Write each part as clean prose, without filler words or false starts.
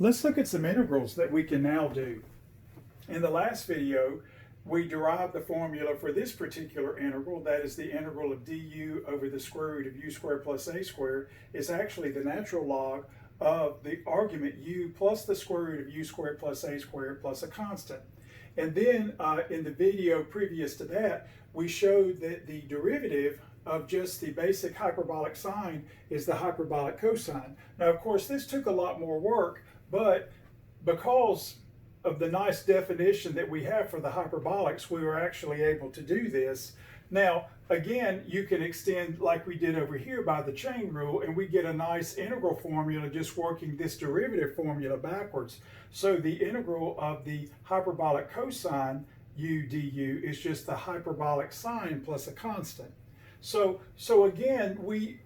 Let's look at some integrals that we can now do. In the last video, we derived the formula for this particular integral, that is the integral of du over the square root of u squared plus a squared, is actually the natural log of the argument u plus the square root of u squared plus a squared plus a constant. And then in the video previous to that, we showed that the derivative of just the basic hyperbolic sine is the hyperbolic cosine. Now, of course, this took a lot more work, but because of the nice definition that we have for the hyperbolics, we were actually able to do this. Now, again, you can extend like we did over here by the chain rule, and we get a nice integral formula just working this derivative formula backwards. So the integral of the hyperbolic cosine u du is just the hyperbolic sine plus a constant. So again, we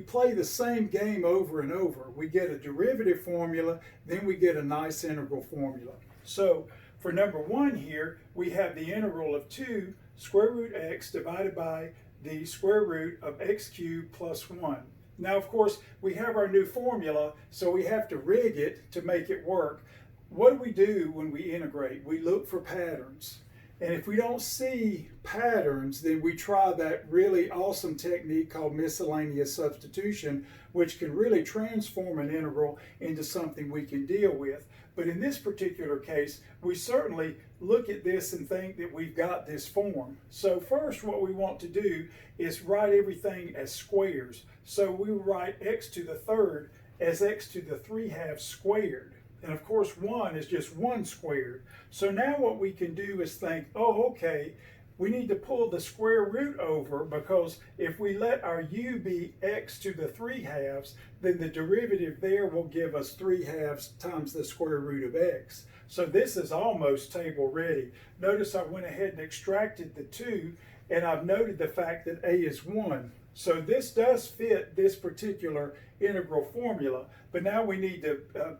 play the same game over and over. We get a derivative formula, then we get a nice integral formula. So for number one here, we have the integral of 2 square root x divided by the square root of x cubed plus 1. Now, of course, we have our new formula, so we have to rig it to make it work. What do we do when we integrate? We look for patterns. And if we don't see patterns, then we try that really awesome technique called miscellaneous substitution, which can really transform an integral into something we can deal with. But in this particular case, we certainly look at this and think that we've got this form. So first, what we want to do is write everything as squares. So we write x to the third as x to the 3/2 squared. And of course, 1 is just 1 squared. So now what we can do is think, oh, okay, we need to pull the square root over, because if we let our u be x to the 3/2, then the derivative there will give us 3/2 times the square root of x. So this is almost table ready. Notice I went ahead and extracted the 2, and I've noted the fact that a is 1. So this does fit this particular integral formula, but now we need to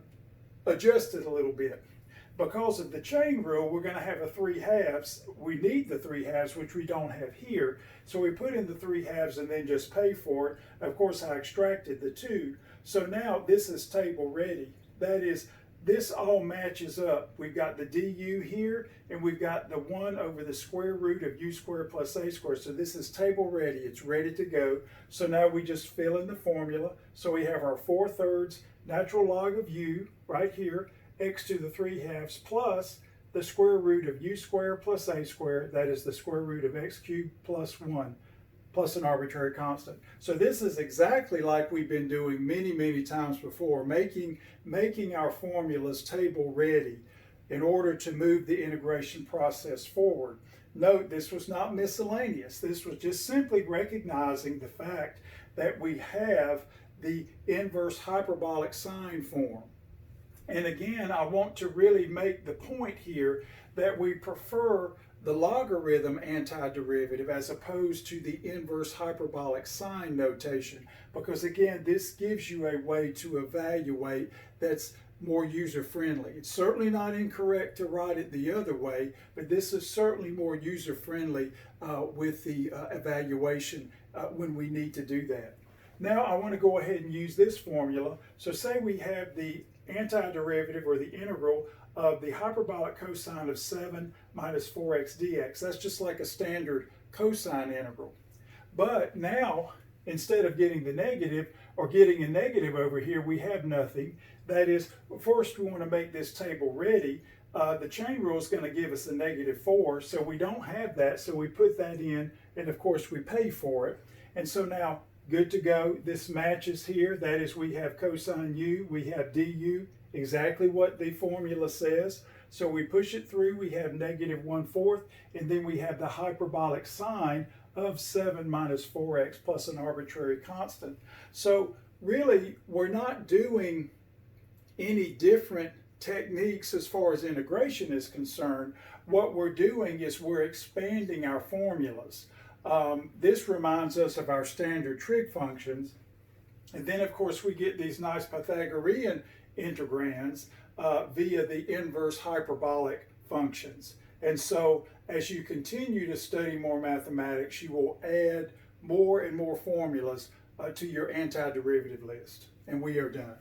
adjust it a little bit. Because of the chain rule, we're going to have a 3/2. We need the 3/2, which we don't have here. So we put in the 3/2 and then just pay for it. Of course, I extracted the 2. So now this is table ready. That is, this all matches up. We've got the du here, and we've got the 1 over the square root of u squared plus a squared. So this is table ready. It's ready to go. So now we just fill in the formula. So we have our 4/3 natural log of u right here, x to the 3/2 plus the square root of u squared plus a squared, that is the square root of x cubed plus 1, plus an arbitrary constant. So this is exactly like we've been doing many times before, making our formulas table ready in order to move the integration process forward. Note, this was not miscellaneous. This was just simply recognizing the fact that we have the inverse hyperbolic sine form. And again, I want to really make the point here that we prefer the logarithm antiderivative as opposed to the inverse hyperbolic sine notation, because again, this gives you a way to evaluate that's more user-friendly. It's certainly not incorrect to write it the other way, but this is certainly more user-friendly with the evaluation when we need to do that. Now I want to go ahead and use this formula. So say we have the antiderivative, or the integral of the hyperbolic cosine of 7 minus 4x dx. That's just like a standard cosine integral. But now, instead of getting the negative or getting a negative over here, we have nothing. That is, first we want to make this table ready. The chain rule is going to give us a -4, so we don't have that, so we put that in, and of course we pay for it. And so now, good to go. This matches here. That is, we have cosine u, we have du, exactly what the formula says. So we push it through, we have -1/4, and then we have the hyperbolic sine of 7 minus 4x plus an arbitrary constant. So really, we're not doing any different techniques as far as integration is concerned. What we're doing is we're expanding our formulas. This reminds us of our standard trig functions. And then, of course, we get these nice Pythagorean integrands via the inverse hyperbolic functions. And so, as you continue to study more mathematics, you will add more and more formulas to your antiderivative list. And we are done.